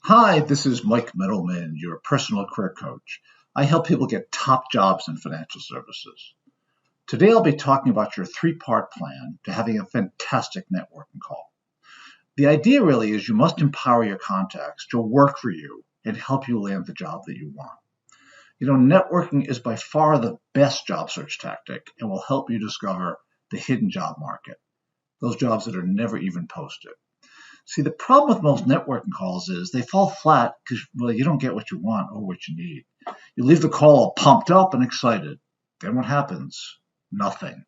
Hi, this is Mike Middleman, your personal career coach. I help people get top jobs in financial services. Today I'll be talking about your three-part plan to having a fantastic networking call. The idea really is you must empower your contacts to work for you and help you land the job that you want. Networking is by far the best job search tactic and will help you discover the hidden job market, those jobs that are never even posted. See, the problem with most networking calls is they fall flat because, well, you don't get what you want or what you need. You leave the call all pumped up and excited. Then what happens? Nothing.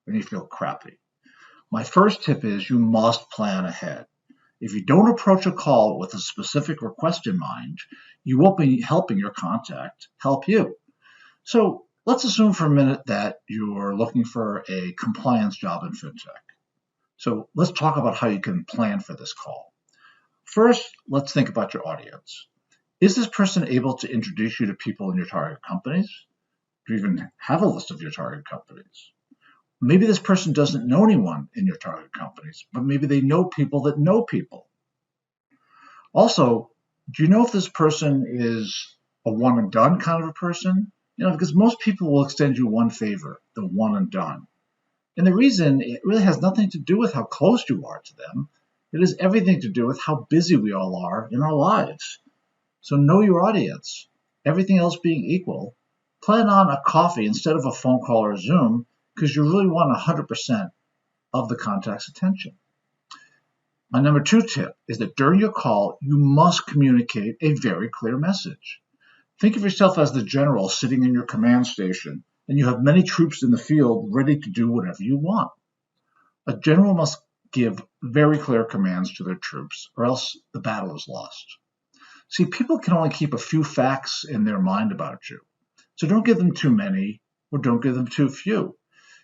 Then you feel crappy. My first tip is you must plan ahead. If you don't approach a call with a specific request in mind, you won't be helping your contact help you. So let's assume for a minute that you're looking for a compliance job in fintech. So let's talk about how you can plan for this call. First, let's think about your audience. Is this person able to introduce you to people in your target companies? Do you even have a list of your target companies? Maybe this person doesn't know anyone in your target companies, but maybe they know people that know people. Also, do you know if this person is a one and done kind of a person? Because most people will extend you one favor, the one and done. And the reason, it really has nothing to do with how close you are to them. It has everything to do with how busy we all are in our lives. So know your audience. Everything else being equal, plan on a coffee instead of a phone call or Zoom because you really want 100% of the contact's attention. My number 2 tip is that during your call, you must communicate a very clear message. Think of yourself as the general sitting in your command station, and you have many troops in the field ready to do whatever you want. A general must give very clear commands to their troops, or else the battle is lost. See, people can only keep a few facts in their mind about you. So don't give them too many, or don't give them too few.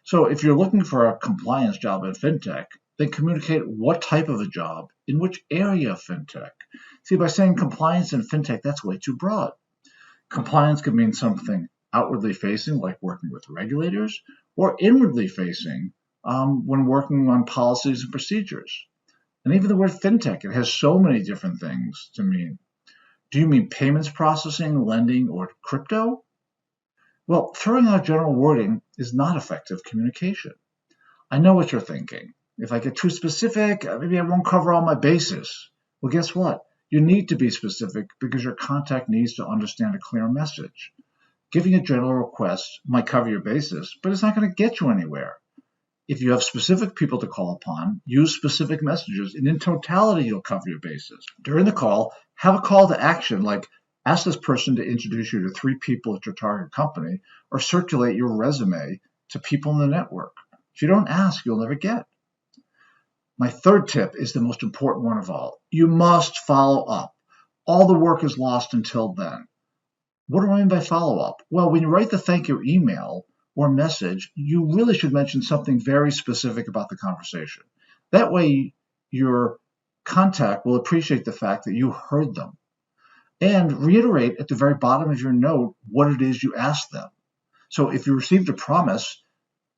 So if you're looking for a compliance job in fintech, then communicate what type of a job, in which area of fintech. See, by saying compliance in fintech, that's way too broad. Compliance could mean something outwardly facing, like working with regulators, or inwardly facing when working on policies and procedures. And even the word fintech, it has so many different things to mean. Do you mean payments processing, lending, or crypto? Well, throwing out general wording is not effective communication. I know what you're thinking. If I get too specific, maybe I won't cover all my bases. Well, guess what? You need to be specific because your contact needs to understand a clear message. Giving a general request might cover your bases, but it's not going to get you anywhere. If you have specific people to call upon, use specific messages, and in totality, you'll cover your bases. During the call, have a call to action like ask this person to introduce you to 3 people at your target company or circulate your resume to people in the network. If you don't ask, you'll never get. My third tip is the most important one of all. You must follow up. All the work is lost until then. What do I mean by follow up? Well, when you write the thank you email or message, you really should mention something very specific about the conversation. That way, your contact will appreciate the fact that you heard them. And reiterate at the very bottom of your note what it is you asked them. So if you received a promise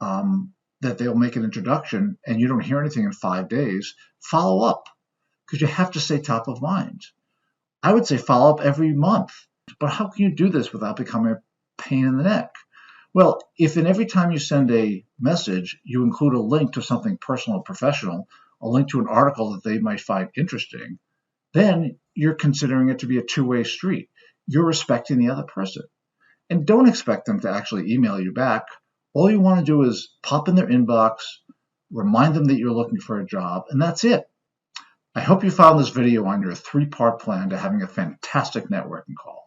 that they'll make an introduction and you don't hear anything in 5 days, follow up because you have to stay top of mind. I would say follow up every month. But how can you do this without becoming a pain in the neck? Well, if in every time you send a message, you include a link to something personal or professional, a link to an article that they might find interesting, then you're considering it to be a two-way street. You're respecting the other person. And don't expect them to actually email you back. All you want to do is pop in their inbox, remind them that you're looking for a job, and that's it. I hope you found this video on your 3-part plan to having a fantastic networking call.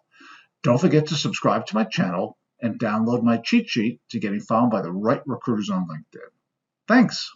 Don't forget to subscribe to my channel and download my cheat sheet to getting found by the right recruiters on LinkedIn. Thanks.